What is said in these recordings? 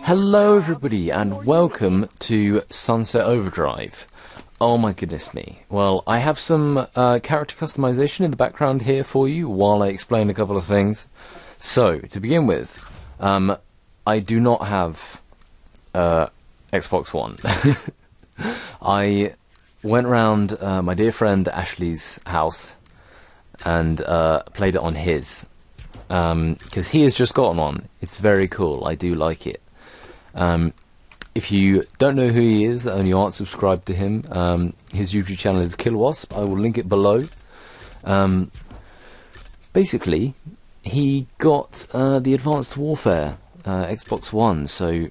Hello everybody and welcome to Sunset Overdrive. Oh my goodness me. Well, I have some character customization in the background here for you while I explain a couple of things. So, to begin with, I do not have Xbox One. I went round my dear friend Ashley's house and played it on his. Because he has just gotten one. It's very cool. I do like it. If you don't know who he is and you aren't subscribed to him, his YouTube channel is Killwasp. I will link it below. Basically, he got the Advanced Warfare Xbox One, so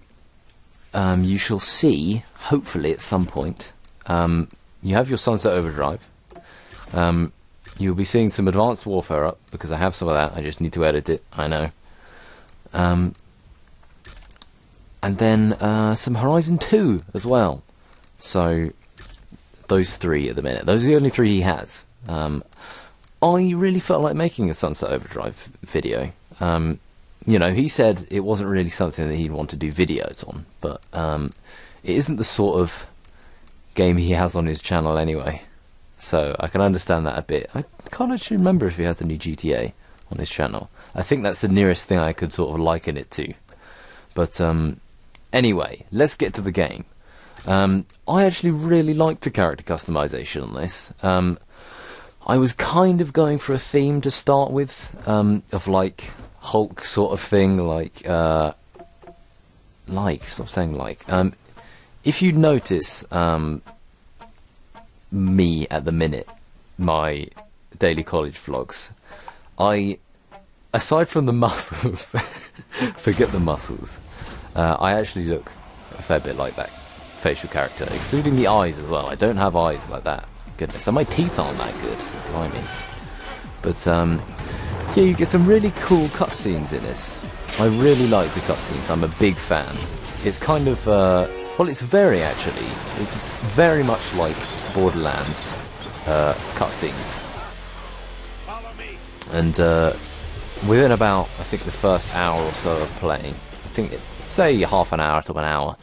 you shall see, hopefully at some point, you have your Sunset Overdrive. You'll be seeing some Advanced Warfare up, because I have some of that, I just need to edit it, I know. And then some Horizon 2 as well. So, those three at the minute. Those are the only three he has. I really felt like making a Sunset Overdrive video. You know, he said it wasn't really something that he'd want to do videos on, but it isn't the sort of game he has on his channel anyway. So, I can understand that a bit. I can't actually remember if he has a new GTA on his channel. I think that's the nearest thing I could sort of liken it to. But, anyway, let's get to the game. I actually really liked the character customization on this. I was kind of going for a theme to start with, of like Hulk sort of thing, stop saying like. If you notice, me at the minute, my daily college vlogs, aside from the muscles, forget the muscles, I actually look a fair bit like that facial character, excluding the eyes as well. I don't have eyes like that. Goodness, and my teeth aren't that good. Blimey. But, yeah, you get some really cool cutscenes in this. I really like the cutscenes. I'm a big fan. It's kind of, well, it's very very much like Borderlands cutscenes. And, within about, I think, the first hour or so of playing, say half an hour to an hour,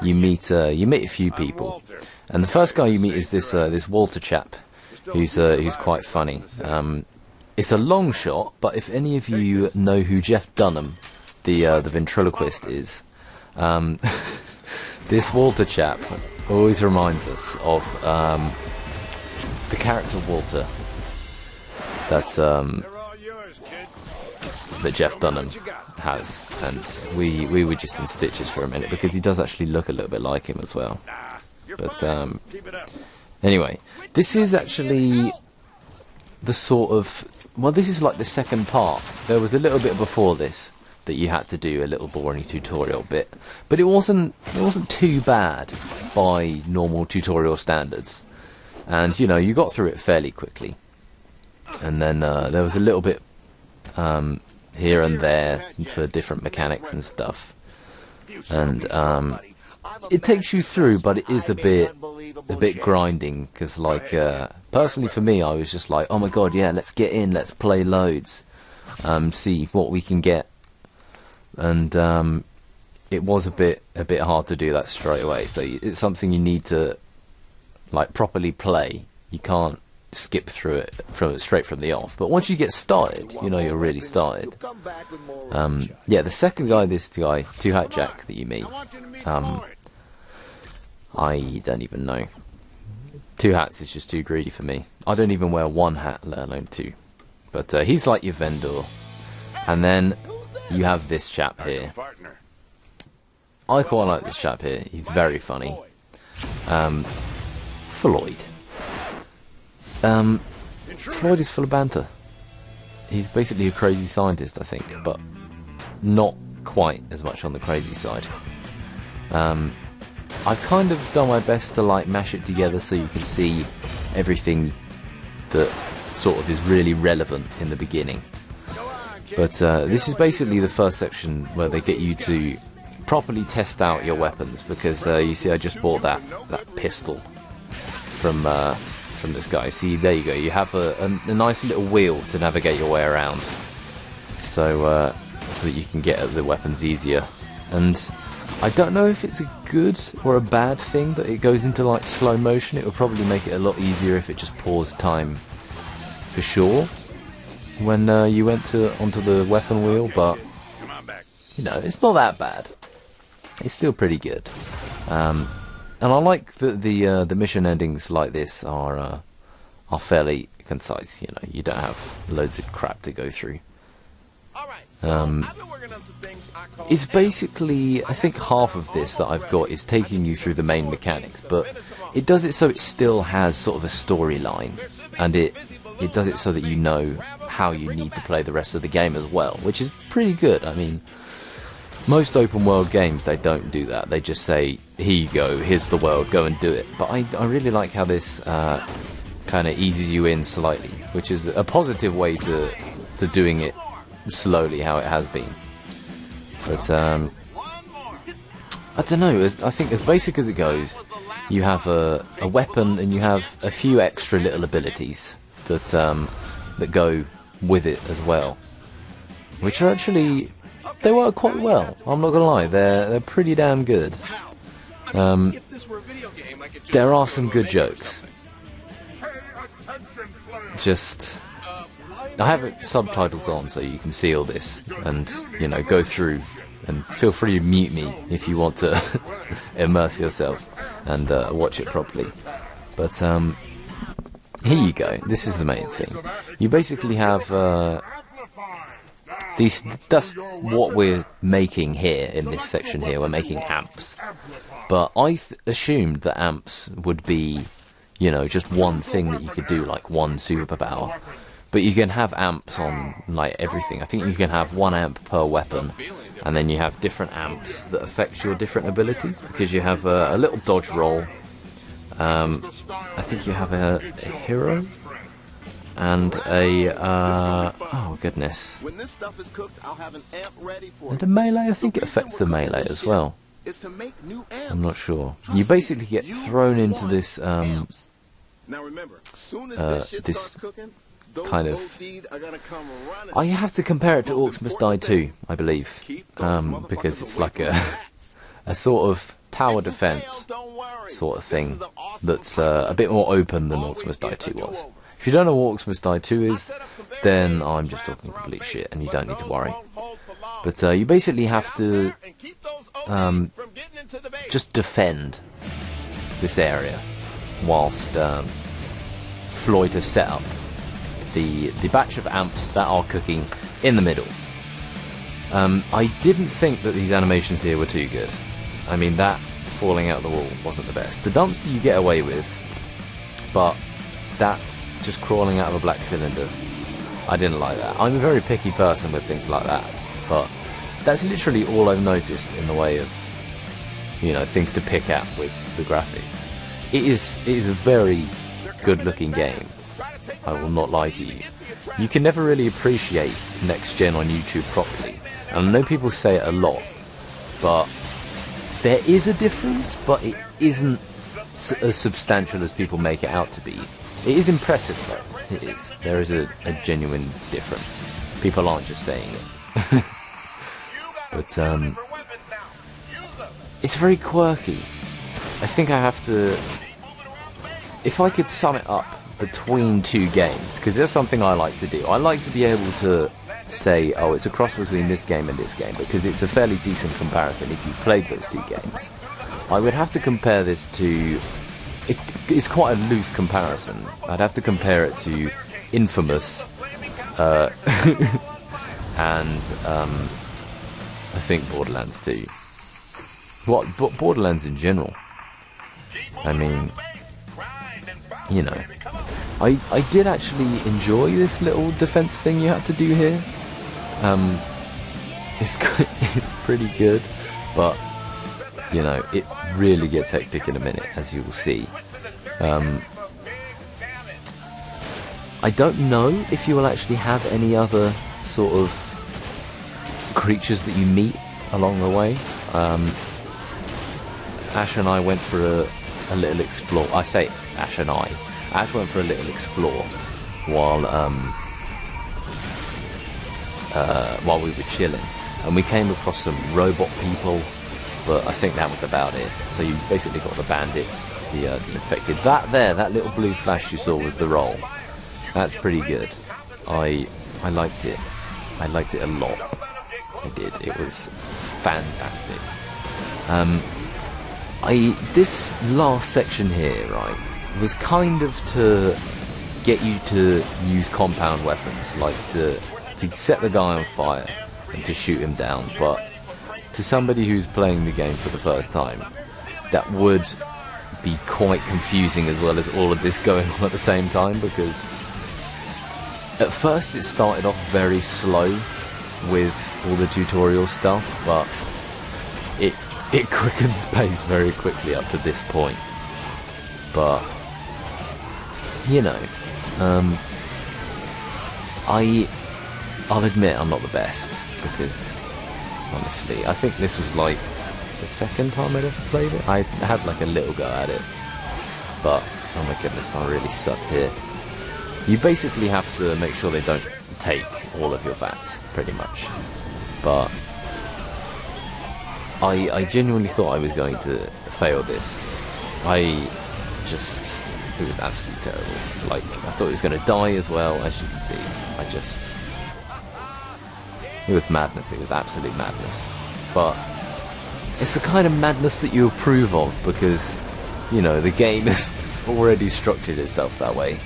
you meet a few people, and the first guy you meet is this Walter chap, who's quite funny. It's a long shot, but if any of you know who Jeff Dunham, the ventriloquist, is, this Walter chap always reminds us of the character Walter that Jeff Dunham has, and we were just in stitches for a minute because he does actually look a little bit like him as well. But anyway, this is actually the sort of, well, this is like the second part. There was a little bit before this that you had to do a little boring tutorial bit, but it wasn't too bad by normal tutorial standards, and you know, you got through it fairly quickly. And then there was a little bit here and there for different mechanics and stuff, and it takes you through, but it is a bit grinding, because like personally for me, I was just like, oh my god, yeah, let's get in, let's play loads, see what we can get, and it was a bit hard to do that straight away. So it's something you need to like properly play. You can't skip through it straight from the off, but once you get started, you know you're really started. Yeah, the second guy, this guy, Two Hat Jack, that you meet, I don't even know. Two hats is just too greedy for me. I don't even wear one hat, let alone two. But he's like your vendor. And then you have this chap here. I quite like this chap here. He's very funny. Floyd. Floyd is full of banter. He's basically a crazy scientist, I think, but not quite as much on the crazy side. I've kind of done my best to like mash it together so you can see everything that sort of is really relevant in the beginning. But this is basically the first section where they get you to properly test out your weapons, because you see I just bought that pistol from this guy. See, there you go, you have a nice little wheel to navigate your way around, so that you can get at the weapons easier. And I don't know if it's a good or a bad thing that it goes into like slow motion. It would probably make it a lot easier if it just paused time for sure when you went onto the weapon wheel, but you know, it's not that bad. It's still pretty good. And I like that the mission endings like this are fairly concise. You know, you don't have loads of crap to go through. It's basically, I think half of this that I've got is taking you through the main mechanics, but it does it so it still has sort of a storyline, and it does it so that you know how you need to play the rest of the game as well, which is pretty good. I mean, most open world games, they don't do that. They just say, here you go, here's the world, go and do it. But I really like how this kind of eases you in slightly, which is a positive way to doing it slowly, how it has been. But I don't know, I think as basic as it goes, you have a weapon and you have a few extra little abilities that go with it as well, which are actually, they work quite well. I'm not gonna lie, they're pretty damn good. There are some good jokes. Just, I have it subtitles on so you can see all this and, you know, go through, and feel free to mute me if you want to immerse yourself and watch it properly. But here you go, this is the main thing. You basically have that's what we're making here in this section here. We're making amps, but I assumed that amps would be, you know, just one thing that you could do, like one superpower. But you can have amps on like everything. I think you can have 1 amp per weapon, and then you have different amps that affect your different abilities, because you have a little dodge roll. I think you have a hero and a oh goodness, and a melee. I think it affects the melee as well. I'm not sure. You basically get thrown into this this kind of, I have to compare it to Orcs Must Die 2, I believe, because it's like a sort of tower defense sort of thing that's a bit more open than Orcs Must Die 2 was. If you don't know what Orcs Must Die 2 is, then I'm just talking complete shit and you don't need to worry. But you basically have to just defend this area whilst Floyd has set up the batch of amps that are cooking in the middle. I didn't think that these animations here were too good. I mean, that falling out of the wall wasn't the best. The dumpster you get away with, but that just crawling out of a black cylinder, I didn't like that. I'm a very picky person with things like that, but that's literally all I've noticed in the way of, you know, things to pick at with the graphics. It is a very good looking game, I will not lie to you. You can never really appreciate next gen on YouTube properly, and I know people say it a lot, but there is a difference, but it isn't as substantial as people make it out to be. It is impressive though, it is. There is a genuine difference. People aren't just saying it. But it's very quirky. I think I have to, if I could sum it up between two games, because there's something I like to do. I like to be able to say, oh, it's a cross between this game and this game, because it's a fairly decent comparison if you've played those two games. I would have to compare this to, it's quite a loose comparison. I'd have to compare it to Infamous and I think Borderlands 2. What, Borderlands in general. I mean, you know, I did actually enjoy this little defense thing you had to do here. It's pretty good, but you know, it really gets hectic in a minute, as you will see. I don't know if you will actually have any other sort of creatures that you meet along the way. Ash and I went for a little explore. I say Ash and I. Ash went for a little explore while we were chilling, and we came across some robot people but I think that was about it. So you basically got the bandits, the infected. That little blue flash you saw was the roll. That's pretty good. I liked it. I liked it a lot. I did. It was fantastic. This last section here, right, was kind of to get you to use compound weapons, like to set the guy on fire and to shoot him down. But to somebody who's playing the game for the first time, that would be quite confusing, as well as all of this going on at the same time, because at first it started off very slow with all the tutorial stuff, but it quickens pace very quickly up to this point. But you know, I'll admit I'm not the best, because honestly I think this was like the second time I'd ever played it. I had like a little go at it, but oh my goodness, I really sucked here. You basically have to make sure they don't take all of your VATs, pretty much. But I genuinely thought I was going to fail this. It was absolutely terrible. Like, I thought it was going to die as well, as you can see. It was madness. It was absolute madness. But it's the kind of madness that you approve of, because, you know, the game has already structured itself that way.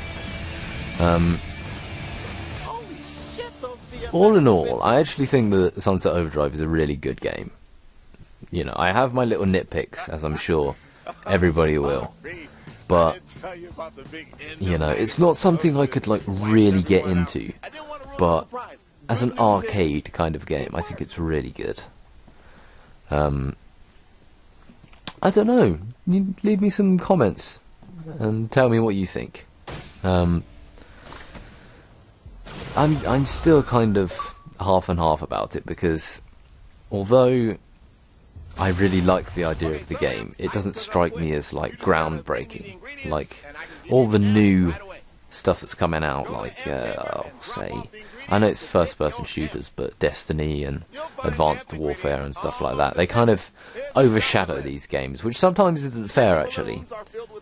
All in all, I actually think that Sunset Overdrive is a really good game. You know, I have my little nitpicks, as I'm sure everybody will. But, you know, it's not something I could, like, really get into. But as an arcade kind of game, I think it's really good. I don't know. You leave me some comments and tell me what you think. I'm still kind of half and half about it, because although I really like the idea of the game, it doesn't strike me as like groundbreaking. Like all the new stuff that's coming out, like I'll say, I know it's first-person shooters, but Destiny and Advanced Warfare and stuff like that, they kind of overshadow these games, which sometimes isn't fair, actually.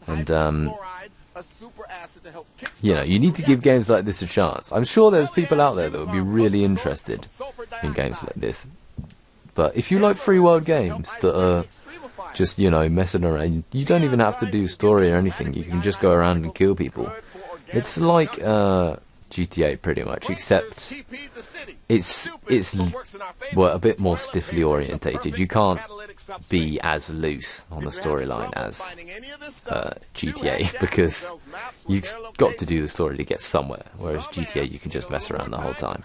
And you know, you need to give games like this a chance. I'm sure there's people out there that would be really interested in games like this. But if you like free world games that are just, you know, messing around, you don't even have to do story or anything. You can just go around and kill people. It's like GTA pretty much, except it's well, a bit more stiffly orientated. You can't be as loose on the storyline as GTA, because you've got to do the story to get somewhere, whereas GTA you can just mess around the whole time.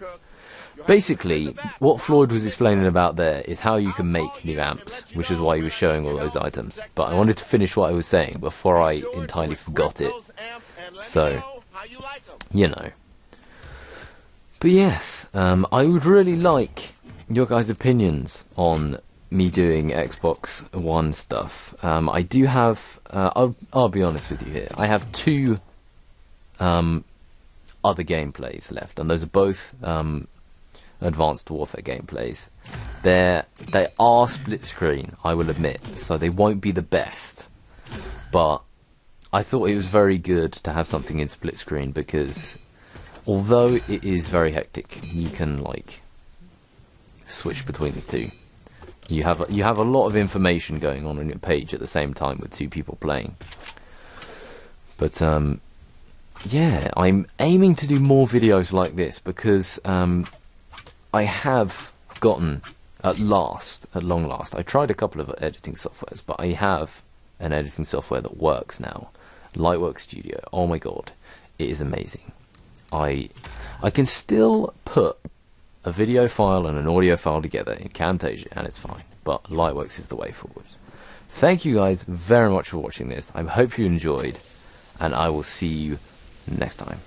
Basically, what Floyd was explaining about there is how you can make new amps, which is why he was showing all those items. But I wanted to finish what I was saying before I entirely forgot it. So, you know. But yes, I would really like your guys' opinions on me doing Xbox One stuff. I do have, I'll be honest with you here, I have two other gameplays left, and those are both Advanced Warfare gameplays. They are split screen, I will admit, so they won't be the best, but I thought it was very good to have something in split screen, because although it is very hectic, you can like switch between the two. You have a lot of information going on your page at the same time with two people playing. But yeah, I'm aiming to do more videos like this, because I have gotten, at long last, I tried a couple of editing softwares, but I have an editing software that works now. Lightwork Studio. Oh my god, it is amazing. I can still put a video file and an audio file together in Camtasia, and it's fine. But Lightworks is the way forward. Thank you guys very much for watching this. I hope you enjoyed, and I will see you next time.